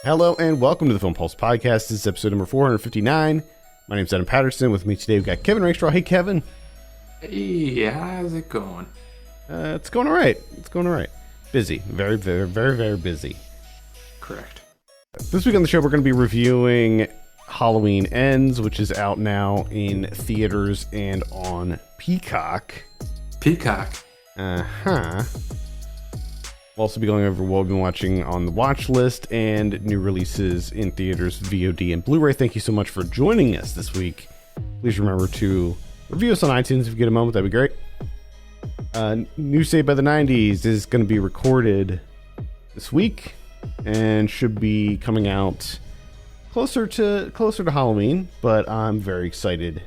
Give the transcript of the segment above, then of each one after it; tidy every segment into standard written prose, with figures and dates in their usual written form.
Hello and welcome to the Film Pulse Podcast. This is episode number 459. My name's Adam Patterson. With me today we've got Kevin Rakestraw. Hey, Kevin. Hey, how's it going? It's going all right. It's going all right. Busy. Very, very, very, very busy. Correct. This week on the show we're going to be reviewing Halloween Ends, which is out now in theaters and on Peacock. Peacock. Uh-huh. We'll also be going over what we've been watching on the watch list and new releases in theaters, VOD, and Blu-ray. Thank you so much for joining us this week. Please remember to review us on iTunes if you get a moment. That'd be great. New Saved by the 90s is going to be recorded this week and should be coming out closer to Halloween, but I'm very excited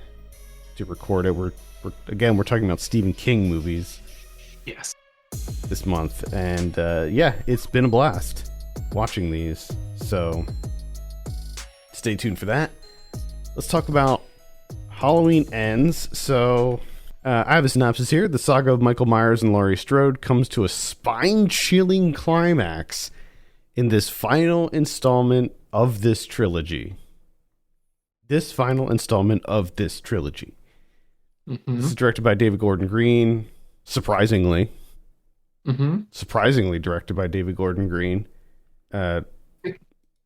to record it. We're talking about Stephen King movies. Yes. This month, and it's been a blast watching these, so stay tuned for that. Let's talk about Halloween Ends. So I have a synopsis here. The saga of Michael Myers and Laurie Strode comes to a spine-chilling climax in this final installment of this trilogy. This is directed by David Gordon Green, surprisingly. Surprisingly directed by David Gordon Green. I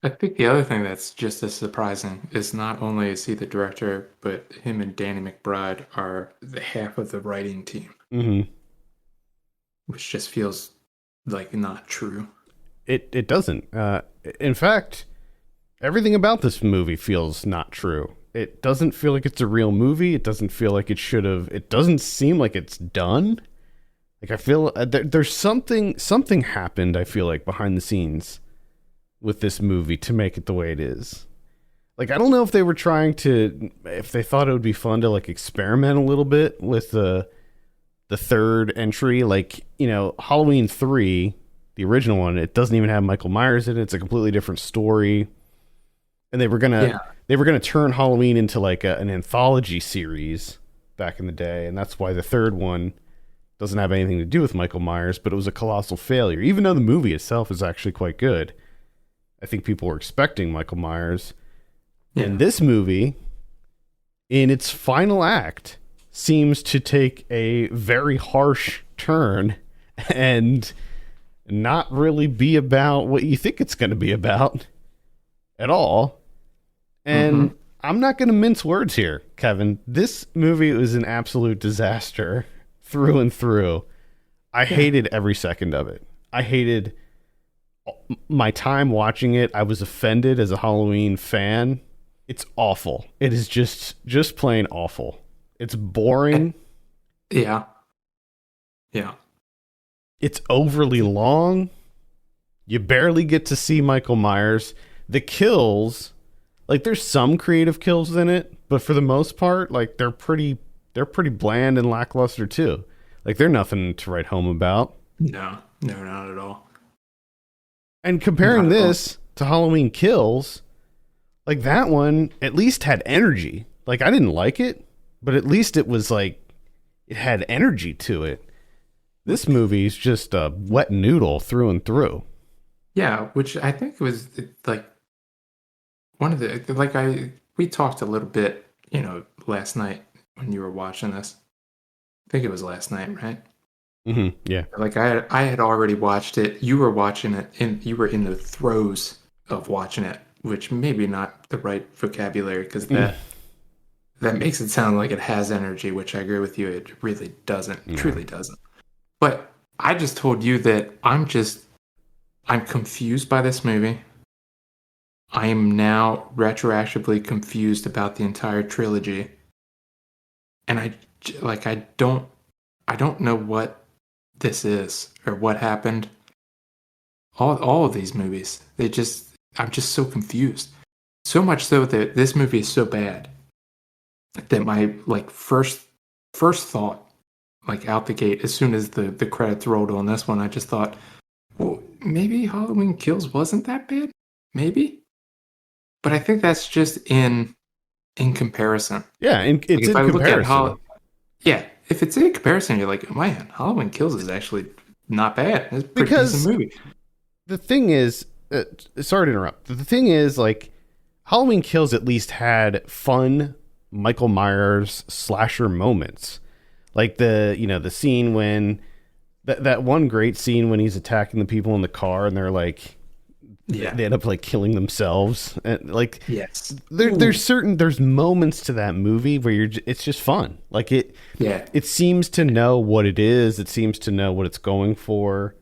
think the other thing that's just as surprising is not only is he the director, but him and Danny McBride are the half of the writing team. Mm-hmm. Which just feels like not true. It doesn't. In fact, everything about this movie feels not true. It doesn't feel like it's a real movie. It doesn't feel like it should have. It doesn't seem like it's done. Like, I feel there's something happened, I feel like, behind the scenes with this movie to make it the way it is. Like, I don't know if they were if they thought it would be fun to, like, experiment a little bit with the third entry. Like, Halloween 3, the original one, it doesn't even have Michael Myers in it. It's a completely different story. And they were gonna turn Halloween into, like, an anthology series back in the day. And that's why the third one doesn't have anything to do with Michael Myers, but it was a colossal failure. Even though the movie itself is actually quite good, I think people were expecting Michael Myers. Yeah. And this movie, in its final act, seems to take a very harsh turn and not really be about what you think it's going to be about at all. And I'm not going to mince words here, Kevin. This movie was an absolute disaster. Through and through. I hated every second of it. I hated my time watching it. I was offended as a Halloween fan. It's awful. It is just plain awful. It's boring. Yeah. It's overly long. You barely get to see Michael Myers. The kills, like, there's some creative kills in it, but for the most part, like, they're pretty bland and lackluster too. Like, they're nothing to write home about. No, not at all. And comparing this to Halloween Kills, like, that one at least had energy. Like, I didn't like it, but at least it was like, it had energy to it. This movie is just a wet noodle through and through. Yeah, which I think was like one of the, we talked a little bit, last night when you were watching this. I think it was last night, right? Mm-hmm, yeah. Like, I had already watched it. You were watching it, and you were in the throes of watching it, which maybe not the right vocabulary, because that makes it sound like it has energy, which I agree with you. It really doesn't. No. Truly doesn't. But I just told you that I'm confused by this movie. I am now retroactively confused about the entire trilogy. And I don't know what this is or what happened. All of these movies, I'm just so confused. So much so that this movie is so bad that my first thought, out the gate, as soon as the credits rolled on this one, I just thought, well, maybe Halloween Kills wasn't that bad. Maybe, but I think that's just in comparison. Yeah, it's in comparison. If it's in comparison, you're like, man, Halloween Kills is actually not bad. It's a pretty decent movie. The thing is, sorry to interrupt. The thing is, like, Halloween Kills at least had fun Michael Myers slasher moments, like the scene when that one great scene when he's attacking the people in the car and they're like, Yeah. they end up like killing themselves, and like, Yes. there's moments to that movie where it's just fun. Like Yeah. it seems to know what it is. It seems to know what it's going for.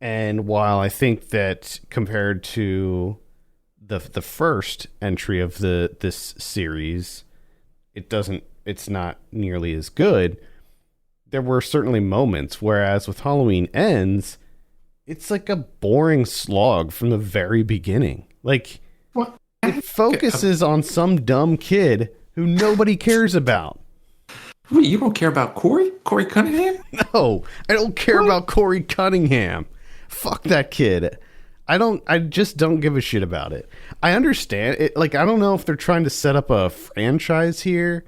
And while I think that compared to the first entry of this series, it's not nearly as good. There were certainly moments, whereas with Halloween Ends, it's like a boring slog from the very beginning. Like, What? it focuses on some dumb kid who nobody cares about. Wait, you don't care about Corey? Corey Cunningham? No, I don't care about Corey Cunningham. Fuck that kid. I just don't give a shit about it. I understand it. Like, I don't know if they're trying to set up a franchise here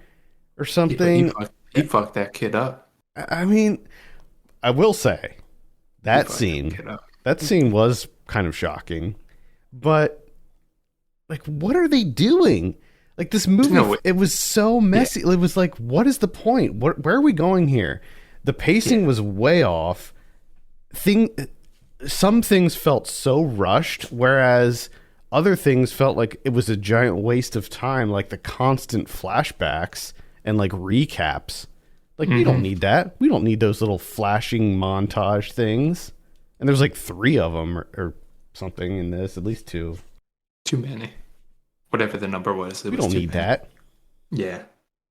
or something. He fucked that kid up. I mean, I will say that scene was kind of shocking, but like, what are they doing? Like, this movie, it was so messy. Yeah. It was like, what is the point? Where are we going here? The pacing was way off. Some things felt so rushed, whereas other things felt like it was a giant waste of time, like the constant flashbacks and like recaps. Like, we don't need that. We don't need those little flashing montage things. And there's like 3 of them or something in this, at least 2. Too many. Whatever the number was. We don't need that. Yeah.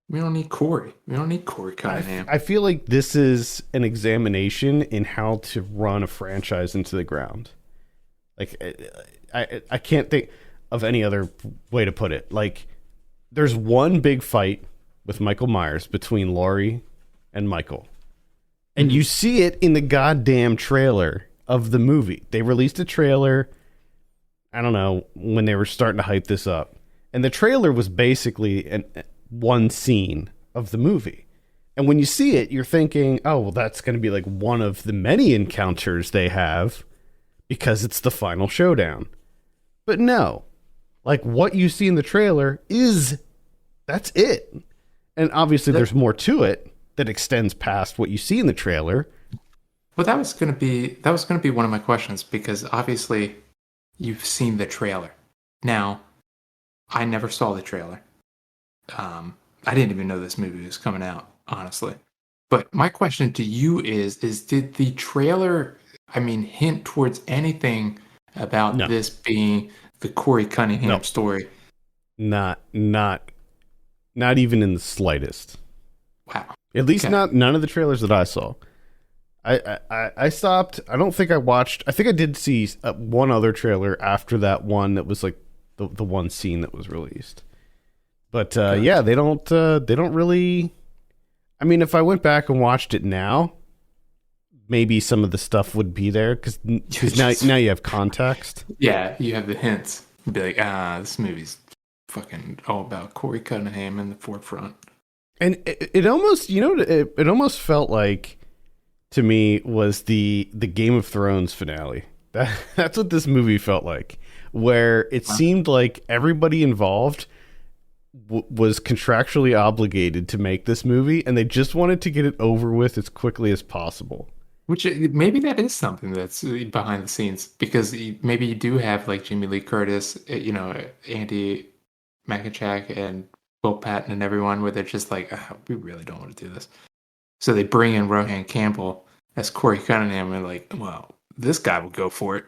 We don't need Corey. We don't need Corey Cunningham. I feel like this is an examination in how to run a franchise into the ground. Like, I can't think of any other way to put it. Like, there's one big fight with Michael Myers between Laurie and Michael. And you see it in the goddamn trailer of the movie. They released a trailer, I don't know, when they were starting to hype this up. And the trailer was basically one scene of the movie. And when you see it, you're thinking, oh, well, that's going to be like one of the many encounters they have because it's the final showdown. But no, like, what you see in the trailer that's it. And obviously there's more to it that extends past what you see in the trailer. Well, that was going to be one of my questions, because obviously you've seen the trailer. Now, I never saw the trailer. I didn't even know this movie was coming out, honestly. But my question to you is did the trailer, hint towards anything about this being the Corey Cunningham story? Not even in the slightest. Wow. At least none of the trailers that I saw. I stopped. I don't think I watched. I think I did see one other trailer after that one that was like the one scene that was released. But yeah, they don't really. I mean, if I went back and watched it now, maybe some of the stuff would be there because now you have context. Yeah, you have the hints. You'd be like, this movie's fucking all about Corey Cunningham in the forefront. And it almost, it almost felt like, to me, was the Game of Thrones finale. That's what this movie felt like, where it seemed like everybody involved was contractually obligated to make this movie, and they just wanted to get it over with as quickly as possible. Which maybe that is something that's behind the scenes, because maybe you do have like Jamie Lee Curtis, Andy Mackachak, and Will Patton and everyone, where they're just like, we really don't want to do this. So they bring in Rohan Campbell as Corey Cunningham, and like, well, this guy will go for it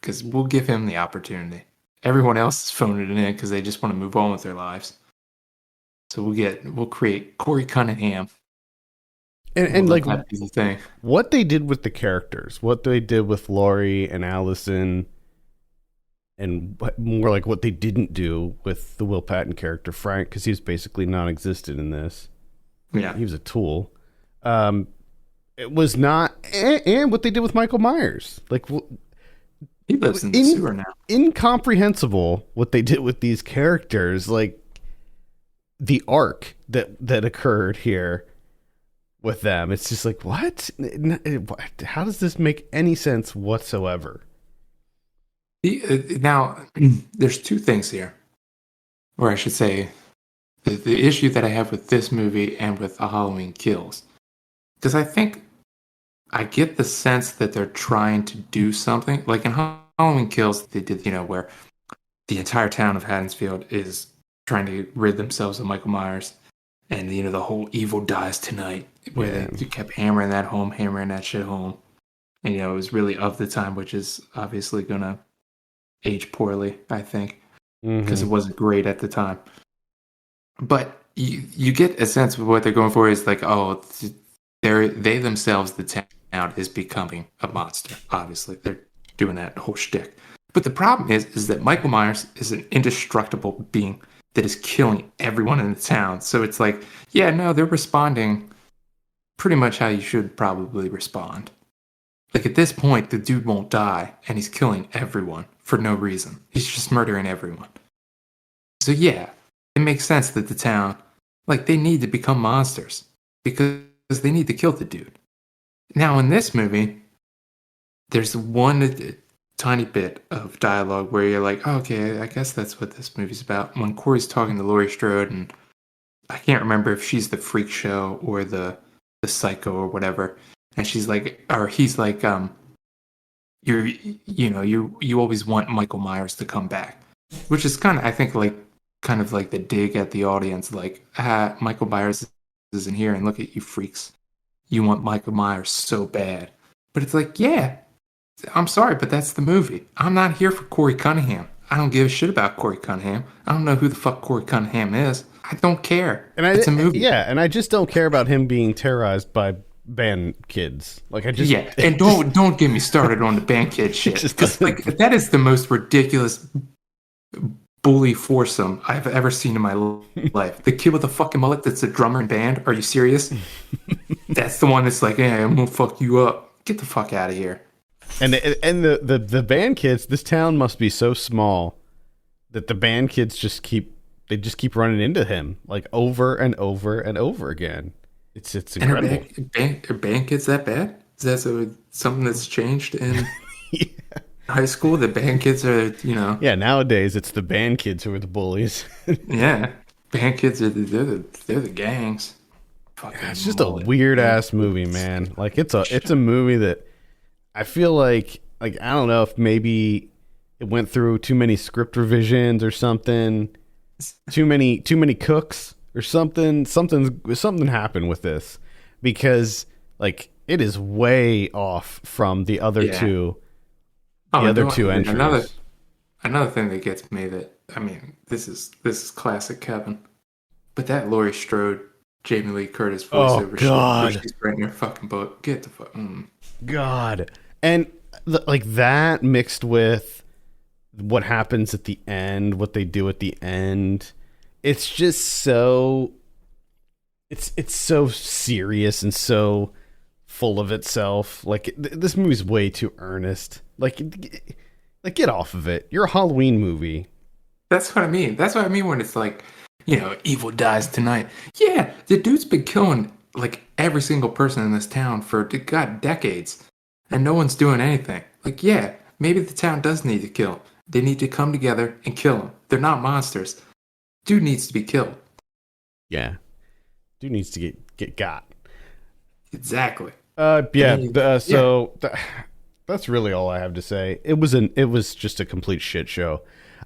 because we'll give him the opportunity. Everyone else is phoning it in because they just want to move on with their lives. So we'll create Corey Cunningham. And like, what they did with the characters, what they did with Laurie and Allison, and more like what they didn't do with the Will Patton character, Frank, because he was basically non-existent in this. Yeah. He was a tool. It was not, and what they did with Michael Myers. Like, he lives in the sewer now. Incomprehensible what they did with these characters. Like, the arc that occurred here with them. It's just like, what? How does this make any sense whatsoever? Now, there's two things here, or I should say, the issue that I have with this movie and with A Halloween Kills, because I think I get the sense that they're trying to do something. Like in Halloween Kills, they did, where the entire town of Haddonfield is trying to rid themselves of Michael Myers, and the whole evil dies tonight, where Yeah. they kept hammering that home, hammering that shit home, and it was really of the time, which is obviously gonna age poorly, I think, because it Mm-hmm. wasn't great at the time. But you get a sense of what they're going for is like, oh, they themselves, the town, is becoming a monster. Obviously, they're doing that whole shtick. But the problem is that Michael Myers is an indestructible being that is killing everyone in the town. So it's like, yeah, no, they're responding pretty much how you should probably respond. Like at this point, the dude won't die, and he's killing everyone for no reason. He's just murdering everyone. So yeah, it makes sense that the town, like, they need to become monsters because they need to kill the dude. Now in this movie, there's one tiny bit of dialogue where you're like, oh, okay, I guess that's what this movie's about. When Corey's talking to Laurie Strode, and I can't remember if she's the freak show or the psycho or whatever, and she's like, or he's like, you're, you always want Michael Myers to come back, which is kind of, I think, like, kind of like the dig at the audience, like, Michael Myers isn't here, and look at you freaks, you want Michael Myers so bad. But it's like, yeah, I'm sorry, but that's the movie. I'm not here for Corey Cunningham. I don't give a shit about Corey Cunningham. I don't know who the fuck Corey Cunningham is. I don't care. And It's a movie. and I just don't care about him being terrorized by band kids. Like I just Yeah, and don't get me started on the band kid shit. just Because like that is the most ridiculous bully foursome I've ever seen in my life. The kid with the fucking mullet that's a drummer in band. Are you serious? That's the one that's like, hey, I'm gonna fuck you up. Get the fuck out of here. and the band kids. This town must be so small that the band kids just keep running into him like over and over and over again. It's And incredible. are band kids that bad? Is that something that's changed in high school? The band kids are, Yeah, nowadays it's the band kids who are the bullies. yeah, band kids are they're the gangs. Fucking It's just a mullet. weird ass movie, man. Like it's a movie that I feel like I don't know if maybe it went through too many script revisions or something, too many cooks or something. Something happened with this because like it is way off from the other Yeah. two Oh, entries. another thing that gets me, that I mean, this is classic Kevin, but that Laurie Strode, Jamie Lee Curtis Oh, voiceover God. shit where she's writing her fucking book. Get the fuck. God. And like that mixed with what happens at the end, what they do at the end, it's just so it's so serious and so full of itself. Like this movie's way too earnest. Like get off of it. You're a Halloween movie. That's what I mean. That's what I mean when it's like, evil dies tonight. Yeah, the dude's been killing like every single person in this town for decades, and no one's doing anything. Like, yeah, maybe the town does need to kill him. They need to come together and kill him. They're not monsters. Dude needs to be killed. Yeah. Dude needs to get got. Exactly. Yeah. mean, That's really all I have to say. It was just a complete shit show.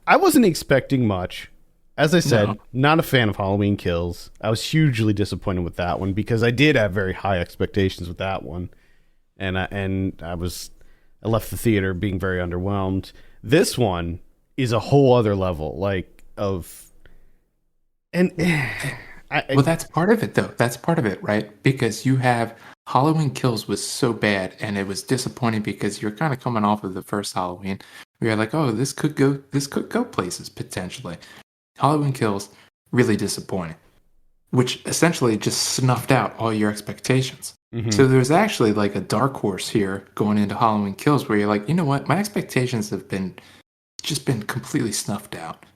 I wasn't expecting much. As I said, No. not a fan of Halloween Kills. I was hugely disappointed with that one because I did have very high expectations with that one, and I left the theater being very underwhelmed. This one is a whole other level, like of, and Well, that's part of it, though. That's part of it, right? Because you have Halloween Kills was so bad, and it was disappointing because you're kind of coming off of the first Halloween, where you're like, oh, this could go places potentially. Halloween Kills, really disappointing, which essentially just snuffed out all your expectations. Mhm. So there's actually like a dark horse here going into Halloween Kills, where you're like, you know what, my expectations have been completely snuffed out.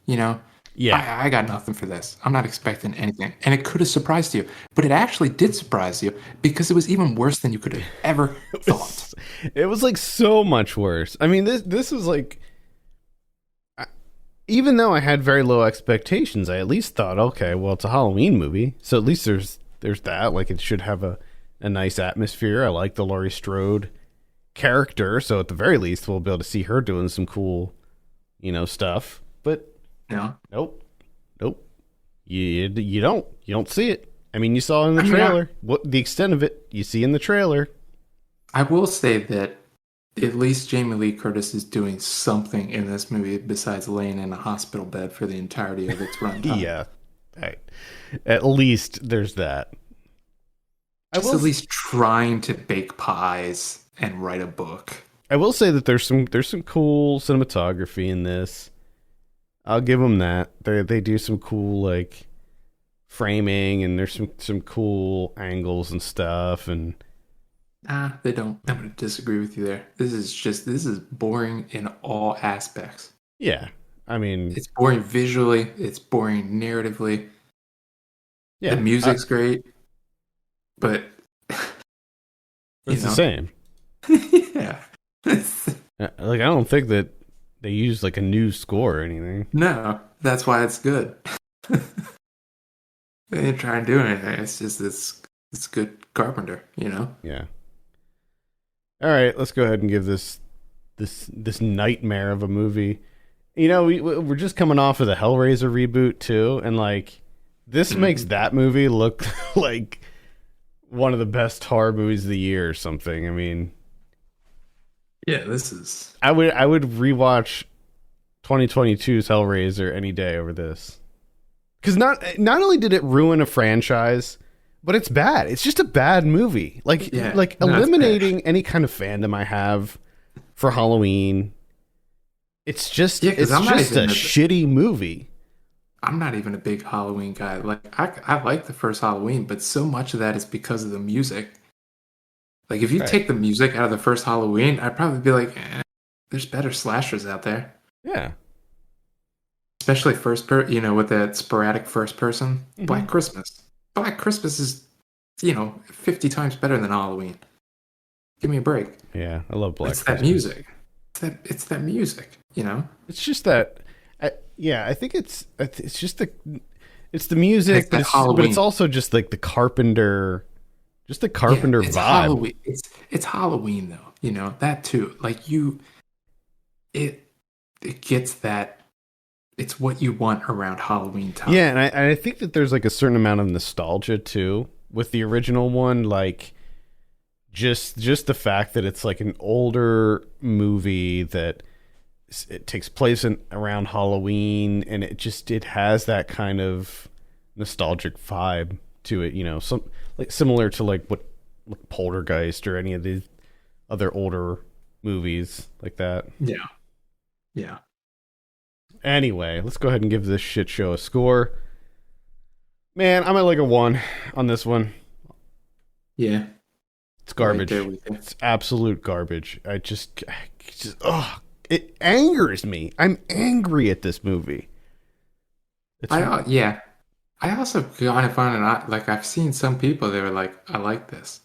yeah, I got nothing for this. I'm not expecting anything. And it could have surprised you. But it actually did surprise you because it was even worse than you could have ever thought. it was like so much worse. I mean, this was like even though I had very low expectations, I at least thought, okay, well, it's a Halloween movie, so at least there's that. Like, it should have a nice atmosphere. I like the Laurie Strode character, so at the very least, we'll be able to see her doing some cool, stuff. But Yeah. nope, nope. You don't see it. I mean, you saw it in the trailer. What the extent of it, you see in the trailer. I will say that at least Jamie Lee Curtis is doing something in this movie besides laying in a hospital bed for the entirety of its runtime. Yeah, right. At least there's that. Just at least trying to bake pies and write a book. I will say that there's some cool cinematography in this. I'll give them that. They do some cool like framing, and there's some cool angles and stuff. And They don't. I'm going to disagree with you there. This is boring in all aspects. Yeah, I mean, it's boring visually. It's boring narratively. Yeah, the music's great, but it's the same. Yeah. Like, I don't think that they use like a new score or anything. No, that's why it's good. They didn't try and do anything. It's just it's good Carpenter, Yeah. All right, let's go ahead and give this nightmare of a movie. We're just coming off of the Hellraiser reboot too, and like this makes that movie look like one of the best horror movies of the year or something. I mean, yeah, this is. I would rewatch 2022's Hellraiser any day over this, because not only did it ruin a franchise, but it's bad. It's just a bad movie. Like eliminating any kind of fandom I have for Halloween. It's just a shitty movie. I'm not even a big Halloween guy. Like I like the first Halloween, but so much of that is because of the music. Like if you take the music out of the first Halloween, I'd probably be like, there's better slashers out there. Yeah. Especially with that sporadic first person. Mm-hmm. Black Christmas. Black Christmas is, 50 times better than Halloween. Give me a break. Yeah, I love Black Christmas. That music. It's that music, It's just that, I think it's just it's the music, but it's also just like the Carpenter vibe. Halloween. It's Halloween though, that too. Like it gets that. It's what you want around Halloween time. Yeah, and I think that there's like a certain amount of nostalgia too with the original one, like just the fact that it's like an older movie that it takes place around Halloween, and it has that kind of nostalgic vibe to it, some like similar to like what Poltergeist or any of these other older movies like that. Yeah. Yeah. Anyway, let's go ahead and give this shit show a score. Man, I'm at like a 1 on this one. Yeah. It's garbage. Right, it's absolute garbage. It angers me. I'm angry at this movie. I also kind of find it like I've seen some people that are like, I like this.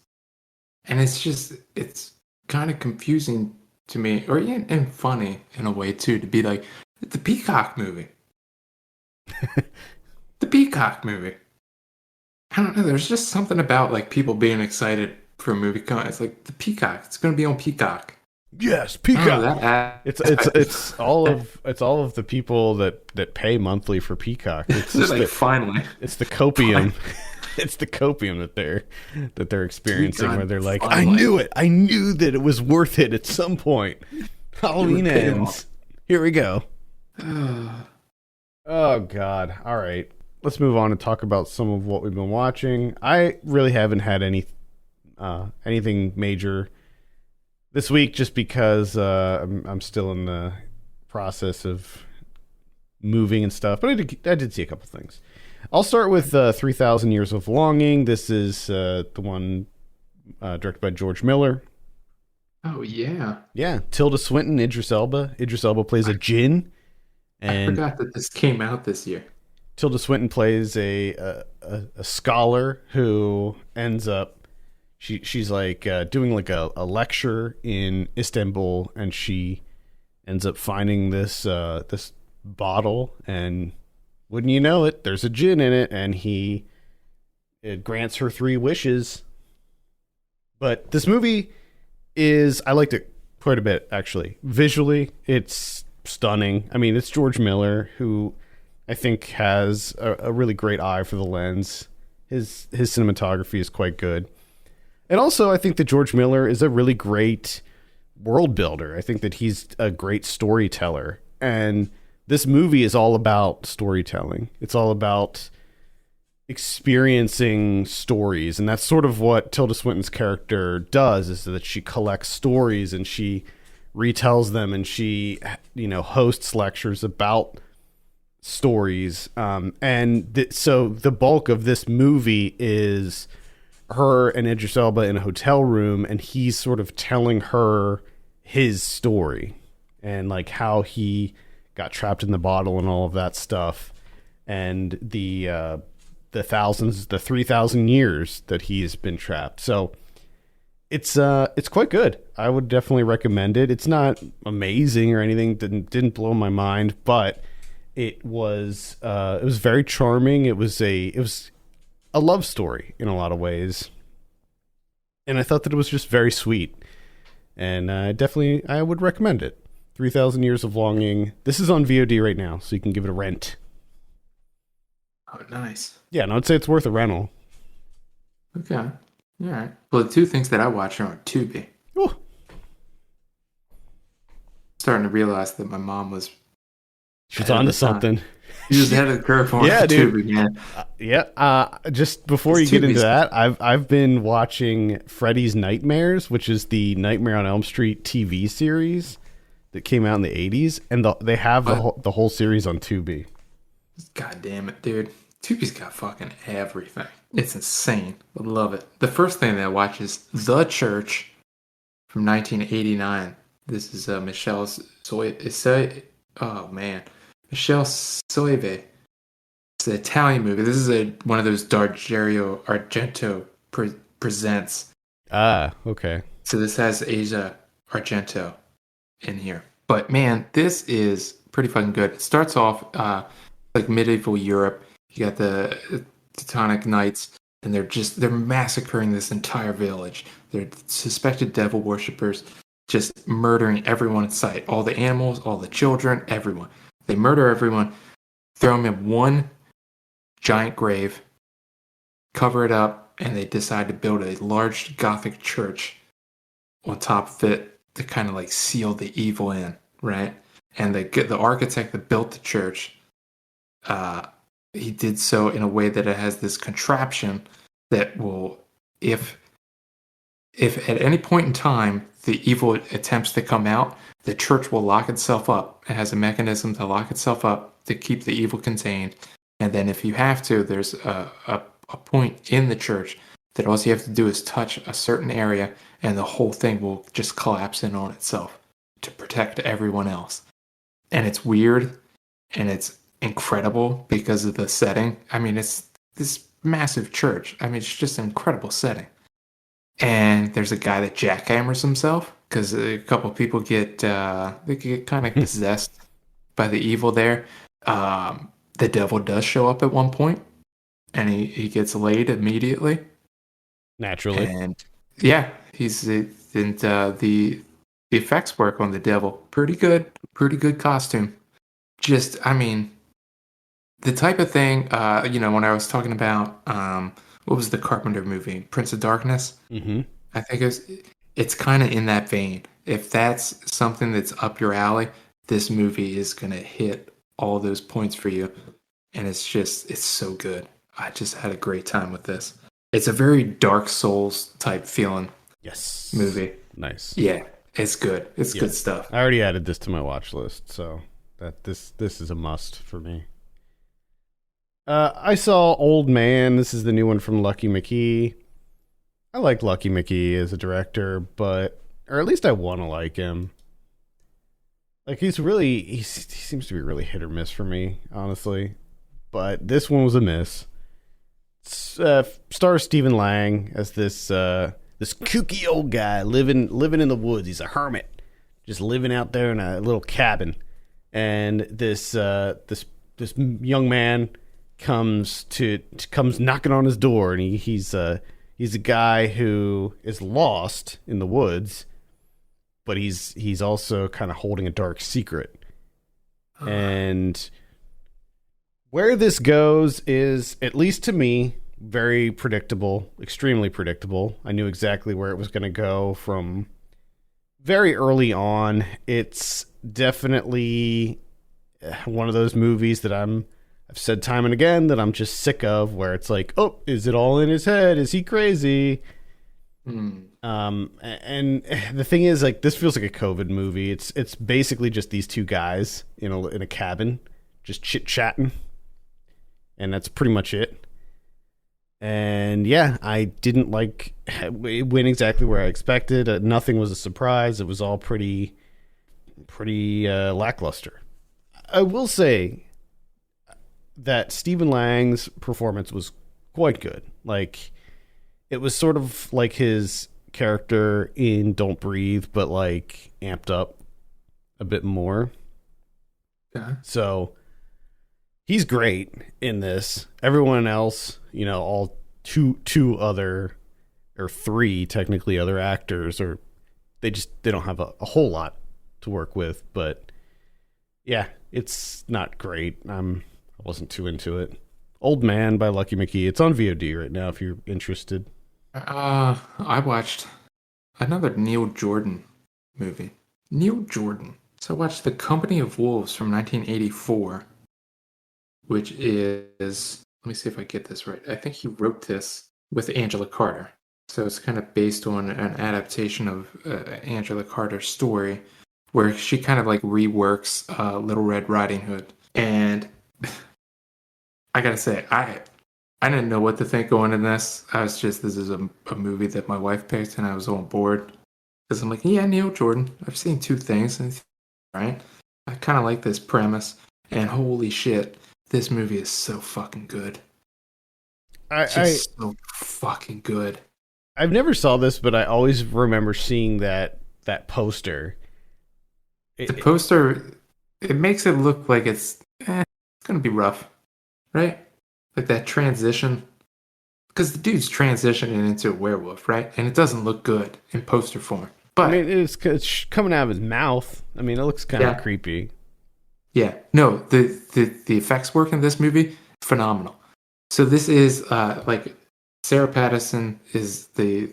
And it's kind of confusing to me, and funny in a way too, to be like, the Peacock movie. The Peacock movie. I don't know. There's just something about like people being excited for a movie coming. It's like the Peacock. It's going to be on Peacock. Yes, Peacock. It's all of the people that pay monthly for Peacock. It's just finally. It's the copium. It's the copium that they're experiencing, where they're like, finally. I knew it. I knew that it was worth it at some point. Halloween ends. Here we go. Oh God! All right, let's move on and talk about some of what we've been watching. I really haven't had anything major this week, just because I'm still in the process of moving and stuff. But I did see a couple things. I'll start with 3,000 Years of Longing. This is the one directed by George Miller. Oh yeah, yeah. Tilda Swinton, Idris Elba. Idris Elba plays a djinn. And I forgot that this came out this year. Tilda Swinton plays a scholar who ends up she's like doing like a lecture in Istanbul, and she ends up finding this bottle, and wouldn't you know it, there's a djinn in it, and it grants her 3 wishes. But this movie I liked it quite a bit, actually. Visually, it's stunning. I mean, it's George Miller, who I think has a really great eye for the lens. His cinematography is quite good. And also, I think that George Miller is a really great world builder. I think that he's a great storyteller. And this movie is all about storytelling. It's all about experiencing stories, and that's sort of what Tilda Swinton's character does, is that she collects stories and she retells them, and she hosts lectures about stories, so the bulk of this movie is her and Idris Elba in a hotel room, and he's sort of telling her his story and like how he got trapped in the bottle and all of that stuff, and the 3,000 years that he's been trapped. So it's quite good. I would definitely recommend it. It's not amazing or anything. Didn't blow my mind, but it was very charming. It was a love story in a lot of ways. And I thought that it was just very sweet. And I would recommend it. 3,000 Years of Longing. This is on VOD right now, so you can give it a rent. Oh, nice. Yeah, and I'd say it's worth a rental. Okay. All right. Well, the 2 things that I watch are on Tubi. Ooh. Starting to realize that my mom was... She's onto something. She was ahead of the curve on dude. Tubi, man. Just before you get into that, I've been watching Freddy's Nightmares, which is the Nightmare on Elm Street TV series that came out in the 80s, and they have the whole series on Tubi. God damn it, dude. Tubi's got fucking everything. It's insane. I love it. The first thing that I watch is The Church from 1989. This is Michelle Soave. It's an Italian movie. This is one of those Dario Argento presents. Ah, okay. So this has Asia Argento in here. But man, this is pretty fucking good. It starts off like medieval Europe. You got the Teutonic Knights, and they're massacring this entire village. They're suspected devil worshippers, just murdering everyone in sight. All the animals, all the children, everyone. They murder everyone, throw them in one giant grave, cover it up, and they decide to build a large Gothic church on top of it to kind of like seal the evil in, right? And the architect that built the church, he did so in a way that it has this contraption that will, if at any point in time the evil attempts to come out, the church will lock itself up. It has a mechanism to lock itself up to keep the evil contained. And then if you have to, there's a point in the church that all you have to do is touch a certain area, and the whole thing will just collapse in on itself to protect everyone else. And it's weird, and it's incredible because of the setting. I mean, it's this massive church. I mean, it's just an incredible setting. And there's a guy that jackhammers himself because a couple of people get kind of possessed by the evil there. The devil does show up at one point, and he gets laid immediately. Naturally. And yeah, the effects work on the devil pretty good costume. Just, I mean, the type of thing, when I was talking about, what was the Carpenter movie? Prince of Darkness? Mm-hmm. I think it's kind of in that vein. If that's something that's up your alley, this movie is going to hit all those points for you. And it's so good. I just had a great time with this. It's a very Dark Souls type feeling. Yes. Movie. Nice. Yeah, it's good. It's good stuff. I already added this to my watch list, so that this is a must for me. I saw Old Man. This is the new one from Lucky McKee. I like Lucky McKee as a director, or at least I want to like him. Like he seems to be really hit or miss for me, honestly. But this one was a miss. Stars Stephen Lang as this kooky old guy living in the woods. He's a hermit, just living out there in a little cabin. and this young man comes knocking on his door, and he's a guy who is lost in the woods, but he's also kind of holding a dark secret. And where this goes is, at least to me, very predictable, extremely predictable. I knew exactly where it was going to go from very early on. It's definitely one of those movies that I've said time and again that I'm just sick of, where it's like, oh, is it all in his head? Is he crazy? And the thing is, like, this feels like a COVID movie. It's basically just these two guys in a cabin, just chit chatting, and that's pretty much it. And yeah, I didn't like it. Went exactly where I expected. Nothing was a surprise. It was all pretty lackluster. I will say that Stephen Lang's performance was quite good. Like, it was sort of like his character in Don't Breathe, but like amped up a bit more. Yeah. So he's great in this. Everyone else, all two other, or three technically, other actors, or they don't have a whole lot to work with. But yeah, it's not great. I wasn't too into it. Old Man by Lucky McKee. It's on VOD right now if you're interested. I watched another Neil Jordan movie. Neil Jordan. So I watched The Company of Wolves from 1984, which is, let me see if I get this right. I think he wrote this with Angela Carter. So it's kind of based on an adaptation of Angela Carter's story, where she kind of like reworks Little Red Riding Hood. And I gotta say, I didn't know what to think going in this. This is a movie that my wife picked, and I was on board. Because I'm like, yeah, Neil Jordan. I've seen two things, and right? I kind of like this premise. And holy shit, this movie is so fucking good. It's so fucking good. I've never saw this, but I always remember seeing that poster. The poster, it makes it look like it's going to be rough, right? Like that transition, because the dude's transitioning into a werewolf, right? And it doesn't look good in poster form. But I mean, it's coming out of his mouth. I mean, it looks kind of creepy. Yeah, no, the effects work in this movie, phenomenal. So this is like Sarah Patterson is the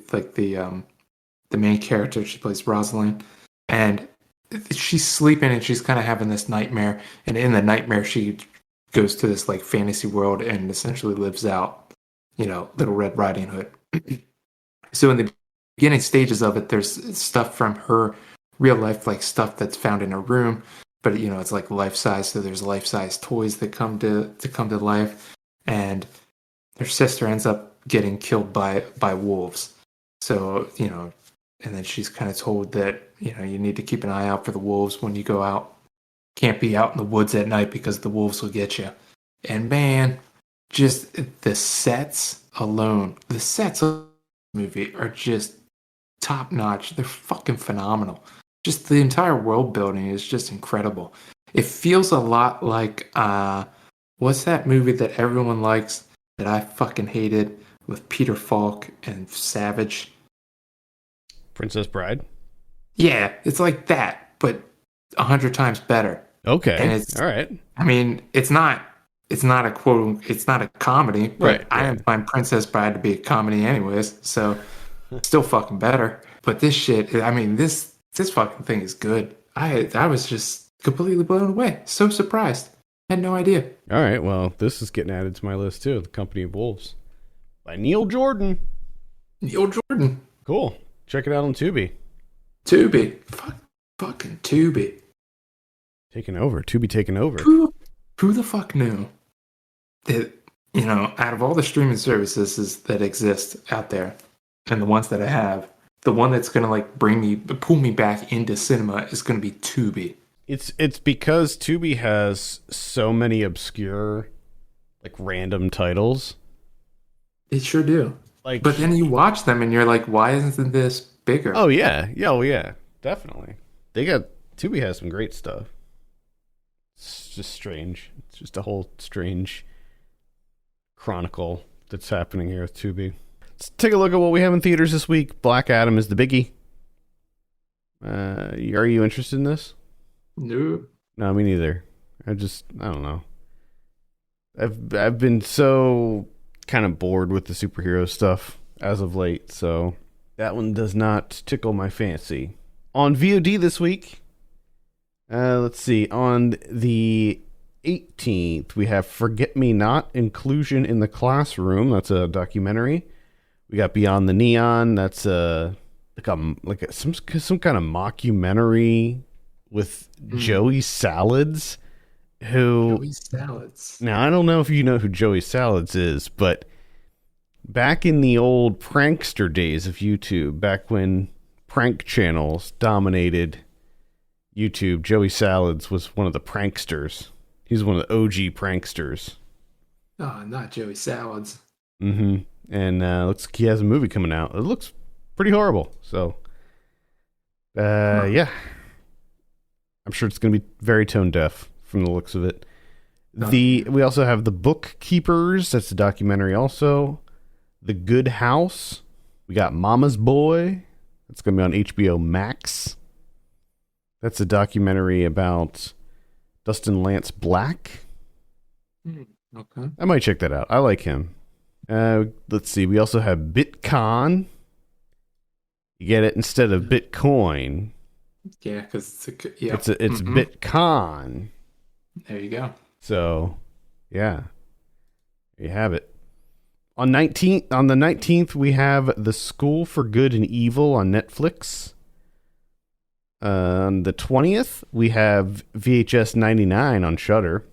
main character. She plays Rosalind, and she's sleeping and she's kind of having this nightmare. And in the nightmare, she goes to this like fantasy world and essentially lives out, Little Red Riding Hood. So in the beginning stages of it, there's stuff from her real life, like stuff that's found in her room, but it's like life size. So there's life size toys that come to life, and her sister ends up getting killed by wolves. So and then she's kind of told that you need to keep an eye out for the wolves when you go out. Can't be out in the woods at night because the wolves will get you. And man, just the sets alone, the sets of the movie are just top notch. They're fucking phenomenal. Just the entire world building is just incredible. It feels a lot like what's that movie that everyone likes that I fucking hated with Peter Falk and Savage? Princess Bride? Yeah, it's like that, but 100 times better. Okay. And it's all right. I mean, it's not a quote, it's not a comedy, but right. I didn't find Princess Bride to be a comedy anyways, so still fucking better. But this shit, I mean, this fucking thing is good. I was just completely blown away. So surprised. Had no idea. All right, well, this is getting added to my list too. The Company of Wolves by Neil Jordan. Neil Jordan. Cool. Check it out on Tubi. Tubi. Fucking Tubi. Taking over. Tubi taking over. Who the fuck knew that, out of all the streaming services that exist out there and the ones that I have, the one that's going to like pull me back into cinema is going to be Tubi. It's because Tubi has so many obscure, like, random titles. It sure do. Like, but then you watch them and you're like, why isn't this bigger? Oh yeah, yeah, definitely. Tubi has some great stuff. It's just strange. It's just a whole strange chronicle that's happening here with Tubi. Let's take a look at what we have in theaters this week. Black Adam is the biggie. Are you interested in this? No. No, me neither. I don't know. I've been so kind of bored with the superhero stuff as of late, so that one does not tickle my fancy. On VOD this week, let's see. On the 18th, we have Forget Me Not, Inclusion in the Classroom. That's a documentary. We got Beyond the Neon. That's some kind of mockumentary with Joey Salads. Joey Salads. Now, I don't know if you know who Joey Salads is, but back in the old prankster days of YouTube, back when prank channels dominated YouTube, Joey Salads was one of the pranksters. He's one of the OG pranksters. Oh, not Joey Salads. Mm-hmm. And looks like he has a movie coming out. It looks pretty horrible. So, yeah. I'm sure it's going to be very tone deaf from the looks of it. We also have The Bookkeepers. That's a documentary also. The Good House. We got Mama's Boy. That's going to be on HBO Max. That's a documentary about Dustin Lance Black. Okay. I might check that out. I like him. Let's see. We also have BitCon. You get it instead of Bitcoin. Yeah, because it's BitCon. There you go. So, yeah, there you have it. On the 19th, we have The School for Good and Evil on Netflix. On the 20th, we have VHS 99 on Shudder.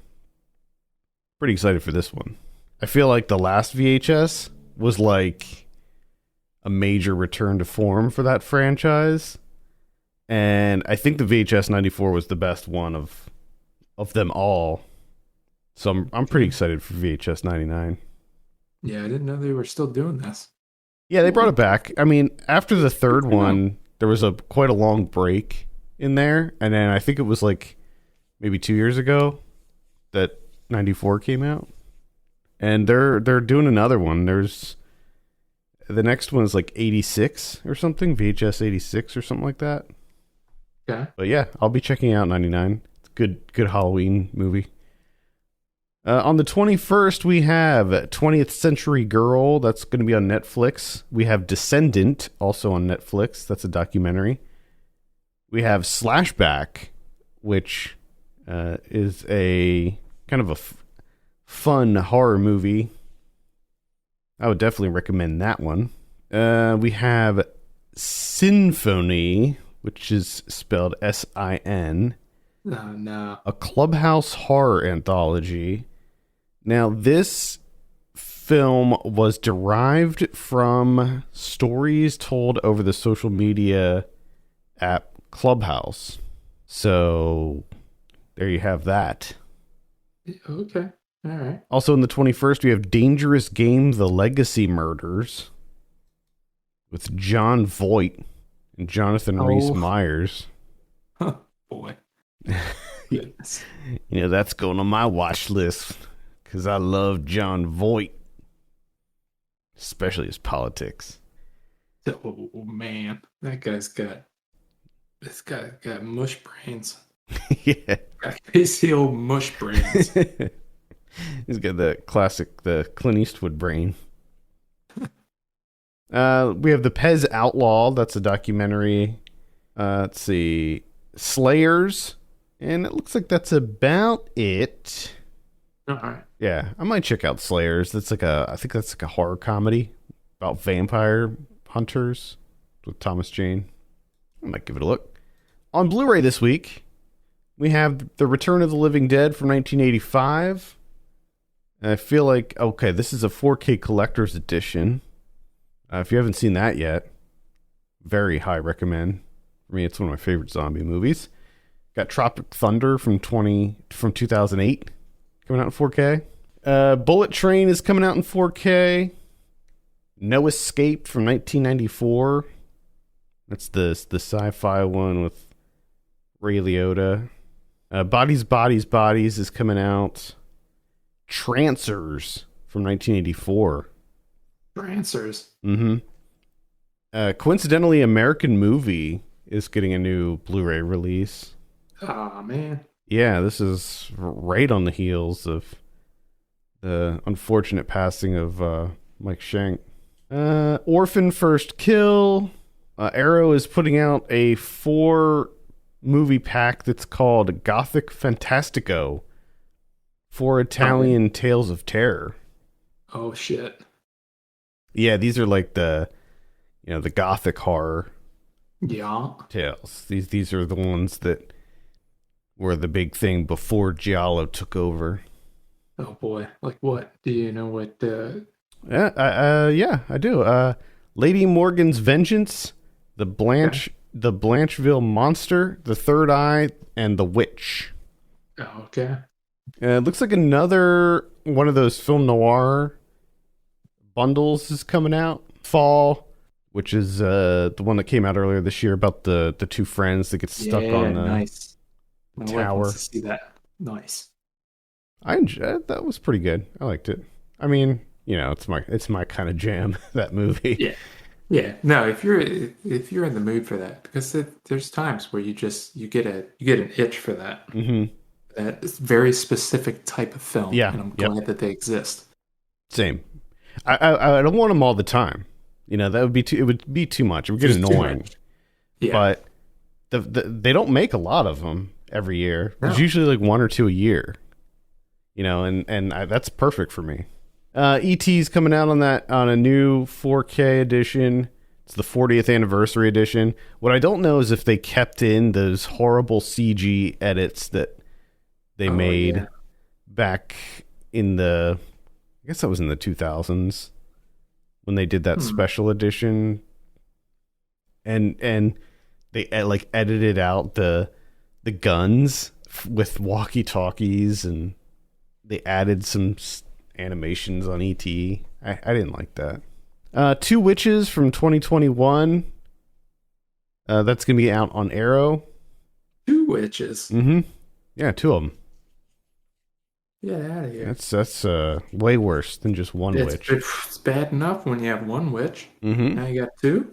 Pretty excited for this one. I feel like the last VHS was like a major return to form for that franchise. And I think the VHS 94 was the best one of them all. So I'm pretty excited for VHS 99. Yeah, I didn't know they were still doing this. Yeah, they brought it back. I mean, after the third one, there was quite a long break in there. And then I think it was like maybe 2 years ago that 94 came out. And they're doing another one. There's the next one is like 86 or something, VHS 86 or something like that. Okay. But yeah, I'll be checking out 99. It's a good Halloween movie. On the 21st, we have 20th Century Girl. That's going to be on Netflix. We have Descendant, also on Netflix. That's a documentary. We have Slashback, which is a kind of a fun horror movie. I would definitely recommend that one. We have Sinphony, which is spelled S-I-N. Oh, no. A Clubhouse horror anthology. Now, this film was derived from stories told over the social media app Clubhouse. So, there you have that. Okay. All right. Also, on the 21st, we have Dangerous Game, The Legacy Murders with John Voight and Jonathan Rhys Meyers. Huh, boy. Goodness. You know, that's going on my watch list because I love John Voight, especially his politics. Oh, man. This guy's got mush brains. Yeah. Got crazy old mush brains. He's got the Clint Eastwood brain. We have The Pez Outlaw. That's a documentary. Let's see. Slayers. And it looks like that's about it. All right. Yeah, I might check out Slayers. I think that's like a horror comedy about vampire hunters with Thomas Jane. I might give it a look. On Blu-ray this week, we have The Return of the Living Dead from 1985. And I feel like, okay, this is a 4K collector's edition. If you haven't seen that yet, very high recommend. For me, it's one of my favorite zombie movies. Got Tropic Thunder from 2008 coming out in 4K. Bullet Train is coming out in 4K. No Escape from 1994. That's the sci-fi one with Ray Liotta. Bodies, Bodies, Bodies is coming out. Trancers from 1984. Trancers. Mm-hmm. Coincidentally, American Movie is getting a new Blu-ray release. Oh, man. Yeah, this is right on the heels of the unfortunate passing of Mike Schenk. Orphan First Kill. Arrow is putting out a 4-movie pack that's called Gothic Fantastico. 4 Italian tales of terror. Oh, shit. Yeah, these are like the Gothic horror Yeah. tales. These are the ones that were the big thing before Giallo took over. Oh, boy. Like what? Do you know what? Yeah, I do. Lady Morgan's Vengeance, the Blancheville Monster, the Third Eye, and the Witch. Oh, okay. It looks like another one of those film noir bundles is coming out. Fall, which is the one that came out earlier this year about the 2 friends that get stuck on the nice. My wife tower. wants to see that. Nice. I enjoyed that. Was pretty good. I liked it. I mean, it's my kind of jam, that movie. Yeah. Yeah. No, if you're in the mood for that, because there's times where you get an itch for that. Mm-hmm. That is very specific type of film. Yeah. And I'm glad that they exist. Same. I don't want them all the time. That would be too. It would be too much. It would get annoying. Yeah. But they don't make a lot of them every year. No. There's usually like 1 or 2 a year. That's perfect for me. E.T.'s coming out on a new 4K edition. It's the 40th anniversary edition. What I don't know is if they kept in those horrible CG edits that they made back in I guess that was in the 2000s when they did that special edition, and they edited out the guns with walkie-talkies, and they added some animations on ET. I didn't like that. 2 Witches from 2021. That's gonna be out on Arrow. 2 Witches. Mm-hmm. Yeah, 2 of them. Get out of here. That's way worse than just one witch. It's bad enough when you have 1 witch. Mm-hmm. Now you got 2.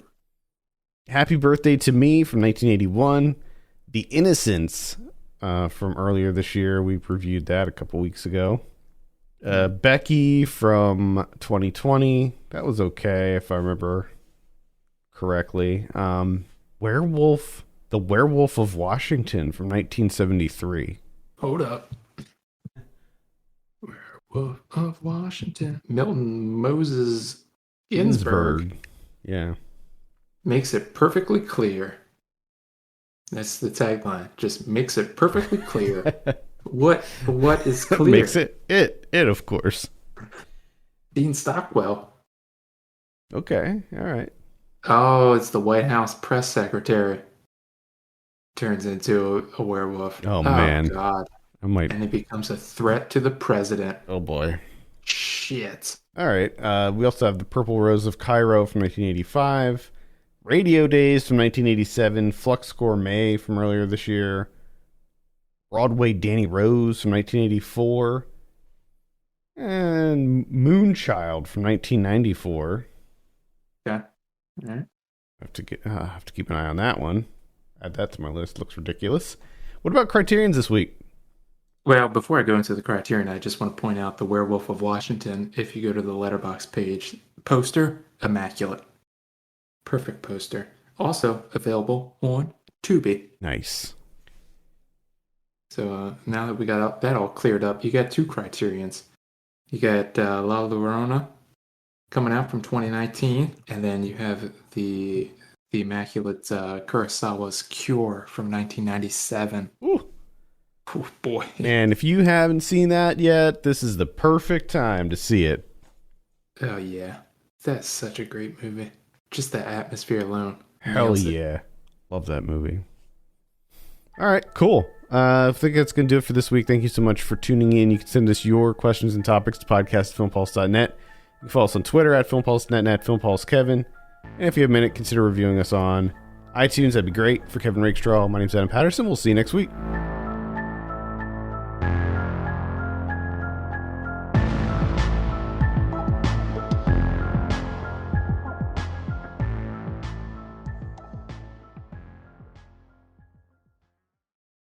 Happy Birthday to Me from 1981. The Innocents from earlier this year. We reviewed that a couple weeks ago. Becky from 2020. That was okay, if I remember correctly. The Werewolf of Washington from 1973. Hold up. Werewolf of Washington. Milton Moses Ginsburg. Yeah. Makes it perfectly clear. That's the tagline. Just makes it perfectly clear. What is clear? Makes it of course. Dean Stockwell. Okay, all right. Oh, it's the White House press secretary. Turns into a werewolf. Oh man. God. And he becomes a threat to the president. Oh boy. Shit. All right. We also have The Purple Rose of Cairo from 1985. Radio Days from 1987. Flux Gourmet from earlier this year. Broadway Danny Rose from 1984. And Moonchild from 1994. Yeah. All right. I have to keep an eye on that one. Add that to my list. Looks ridiculous. What about Criterion's this week? Well, before I go into the Criterion, I just want to point out the Werewolf of Washington. If you go to the Letterboxd page, poster, immaculate. Perfect poster. Also available on Tubi. Nice. So now that we got that all cleared up, you got 2 Criterions. You got La Llorona coming out from 2019, and then you have the immaculate Kurosawa's Cure from 1997. Ooh. Oh, boy. And if you haven't seen that yet, this is the perfect time to see it. Oh, yeah. That's such a great movie. Just the atmosphere alone. Hell yeah. Love that movie. All right, cool. I think that's going to do it for this week. Thank you so much for tuning in. You can send us your questions and topics to podcast@filmpulse.net. You can follow us on Twitter @filmpulse.net and @filmpulsekevin. And if you have a minute, consider reviewing us on iTunes. That'd be great. For Kevin Rakestraw, my name's Adam Patterson. We'll see you next week.